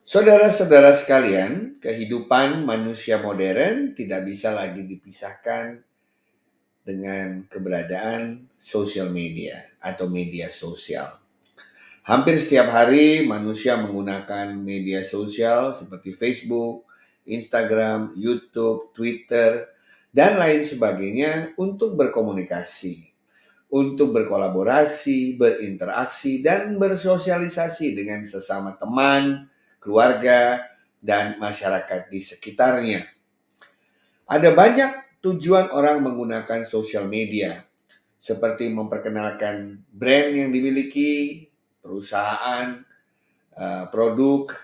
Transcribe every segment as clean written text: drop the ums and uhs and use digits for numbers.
Saudara-saudara sekalian, kehidupan manusia modern tidak bisa lagi dipisahkan dengan keberadaan sosial media atau media sosial. Hampir setiap hari manusia menggunakan media sosial seperti Facebook, Instagram, YouTube, Twitter, dan lain sebagainya untuk berkomunikasi, untuk berkolaborasi, berinteraksi, dan bersosialisasi dengan sesama teman, keluarga, dan masyarakat di sekitarnya. Ada banyak tujuan orang menggunakan sosial media, seperti memperkenalkan brand yang dimiliki, perusahaan, produk,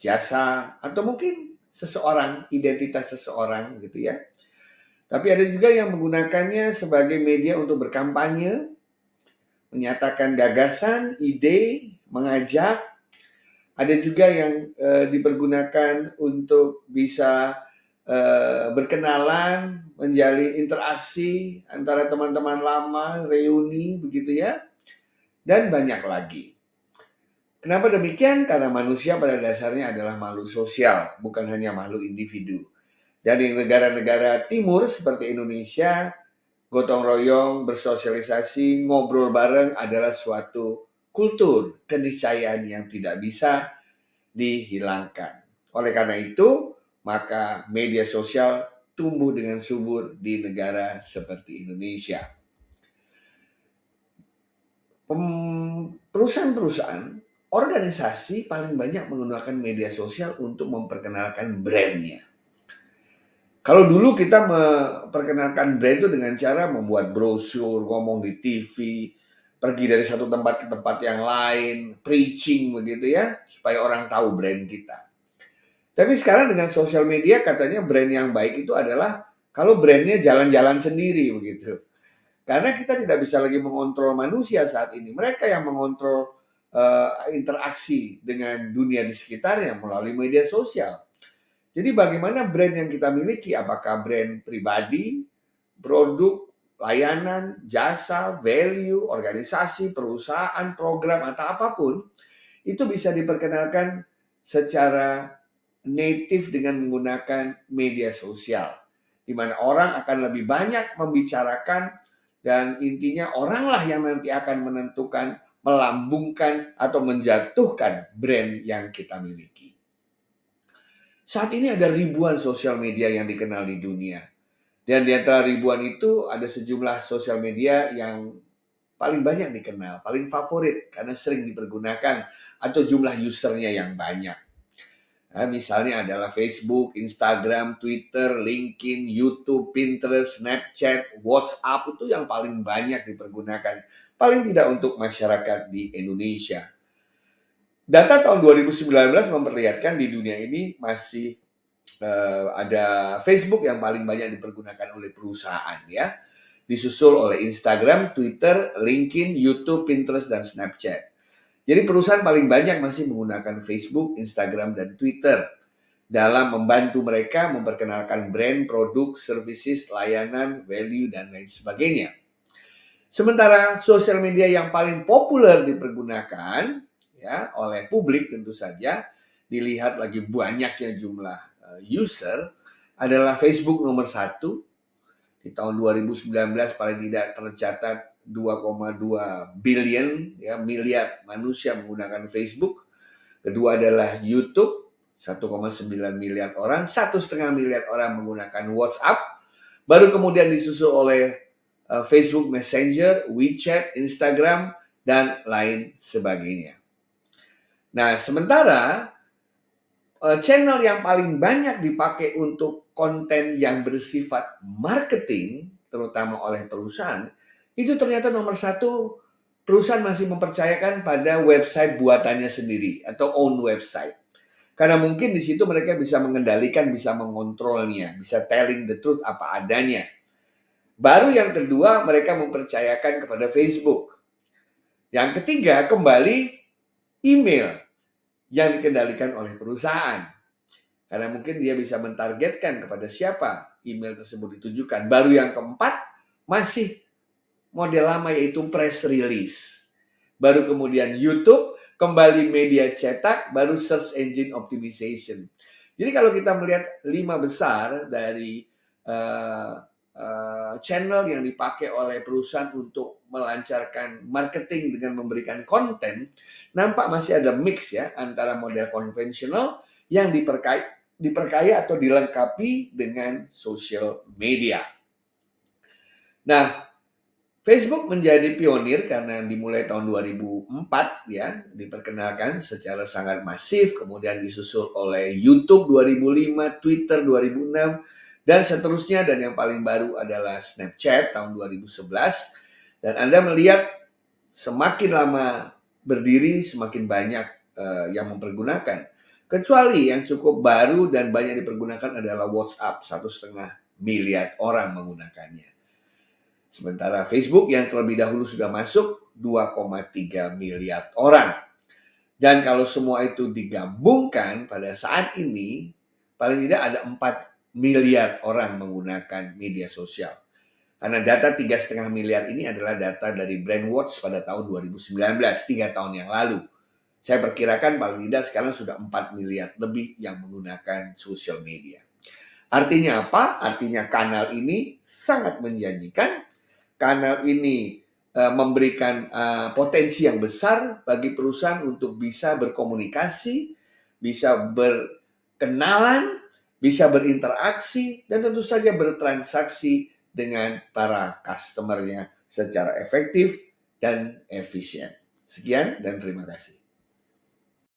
jasa, atau mungkin seseorang, identitas seseorang gitu ya. Tapi ada juga yang menggunakannya sebagai media untuk berkampanye, menyatakan gagasan, ide, mengajak. Ada juga yang dipergunakan untuk bisa berkenalan, menjalin interaksi antara teman-teman lama, reuni begitu ya, dan banyak lagi. Kenapa demikian? Karena manusia pada dasarnya adalah makhluk sosial, bukan hanya makhluk individu. Dan di negara-negara timur seperti Indonesia, gotong royong, bersosialisasi, ngobrol bareng adalah suatu kultur, keniscayaan yang tidak bisa dihilangkan. Oleh karena itu, maka media sosial tumbuh dengan subur di negara seperti Indonesia. Perusahaan-perusahaan, organisasi paling banyak menggunakan media sosial untuk memperkenalkan brandnya. Kalau dulu kita memperkenalkan brand itu dengan cara membuat brosur, ngomong di TV, pergi dari satu tempat ke tempat yang lain, preaching begitu ya, supaya orang tahu brand kita. Tapi sekarang dengan sosial media katanya brand yang baik itu adalah kalau brandnya jalan-jalan sendiri begitu. Karena kita tidak bisa lagi mengontrol manusia saat ini. Mereka yang mengontrol interaksi dengan dunia di sekitarnya melalui media sosial. Jadi bagaimana brand yang kita miliki, apakah brand pribadi, produk, layanan, jasa, value, organisasi, perusahaan, program, atau apapun, itu bisa diperkenalkan secara native dengan menggunakan media sosial. Di mana orang akan lebih banyak membicarakan dan intinya oranglah yang nanti akan menentukan, melambungkan, atau menjatuhkan brand yang kita miliki. Saat ini ada ribuan sosial media yang dikenal di dunia. Dan di antara ribuan itu ada sejumlah sosial media yang paling banyak dikenal, paling favorit karena sering dipergunakan atau jumlah usernya yang banyak. Nah, misalnya adalah Facebook, Instagram, Twitter, LinkedIn, YouTube, Pinterest, Snapchat, WhatsApp itu yang paling banyak dipergunakan. Paling tidak untuk masyarakat di Indonesia. Data tahun 2019 memperlihatkan di dunia ini masih ada Facebook yang paling banyak dipergunakan oleh perusahaan ya. Disusul oleh Instagram, Twitter, LinkedIn, YouTube, Pinterest, dan Snapchat. Jadi perusahaan paling banyak masih menggunakan Facebook, Instagram, dan Twitter dalam membantu mereka memperkenalkan brand, produk, services, layanan, value, dan lain sebagainya. Sementara sosial media yang paling populer dipergunakan ya oleh publik tentu saja, dilihat lagi banyaknya jumlah user, adalah Facebook nomor 1. Di tahun 2019 paling tidak tercatat 2,2 billion ya miliar manusia menggunakan Facebook. Kedua adalah YouTube, 1,9 miliar orang, 1,5 miliar orang menggunakan WhatsApp. Baru kemudian disusul oleh Facebook Messenger, WeChat, Instagram, dan lain sebagainya. Nah, sementara channel yang paling banyak dipakai untuk konten yang bersifat marketing, terutama oleh perusahaan, itu ternyata nomor 1, perusahaan masih mempercayakan pada website buatannya sendiri atau own website. Karena mungkin di situ mereka bisa mengendalikan, bisa mengontrolnya, bisa telling the truth apa adanya. Baru yang kedua, mereka mempercayakan kepada Facebook. Yang ketiga, kembali email yang dikendalikan oleh perusahaan. Karena mungkin dia bisa mentargetkan kepada siapa email tersebut ditujukan. Baru yang keempat, masih model lama yaitu press release. Baru kemudian YouTube, kembali media cetak, baru search engine optimization. Jadi kalau kita melihat 5 besar dari channel yang dipakai oleh perusahaan untuk melancarkan marketing dengan memberikan konten, nampak masih ada mix ya antara model konvensional yang diperkaya atau dilengkapi dengan social media. Nah, Facebook menjadi pionir karena dimulai tahun 2004 ya, diperkenalkan secara sangat masif, kemudian disusul oleh YouTube 2005, Twitter 2006, dan seterusnya, dan yang paling baru adalah Snapchat tahun 2011. Dan Anda melihat semakin lama berdiri, semakin banyak yang mempergunakan. Kecuali yang cukup baru dan banyak dipergunakan adalah WhatsApp, 1,5 miliar orang menggunakannya. Sementara Facebook yang terlebih dahulu sudah masuk 2,3 miliar orang. Dan kalau semua itu digabungkan pada saat ini, paling tidak ada 4 miliar orang menggunakan media sosial. Karena data 3,5 miliar ini adalah data dari Brandwatch pada tahun 2019, 3 tahun yang lalu. Saya perkirakan paling tidak sekarang sudah 4 miliar lebih yang menggunakan sosial media. Artinya apa? Artinya kanal ini sangat menjanjikan. Kanal ini memberikan potensi yang besar bagi perusahaan untuk bisa berkomunikasi, bisa berkenalan, bisa berinteraksi, dan tentu saja bertransaksi dengan para customer-nya secara efektif dan efisien. Sekian dan terima kasih.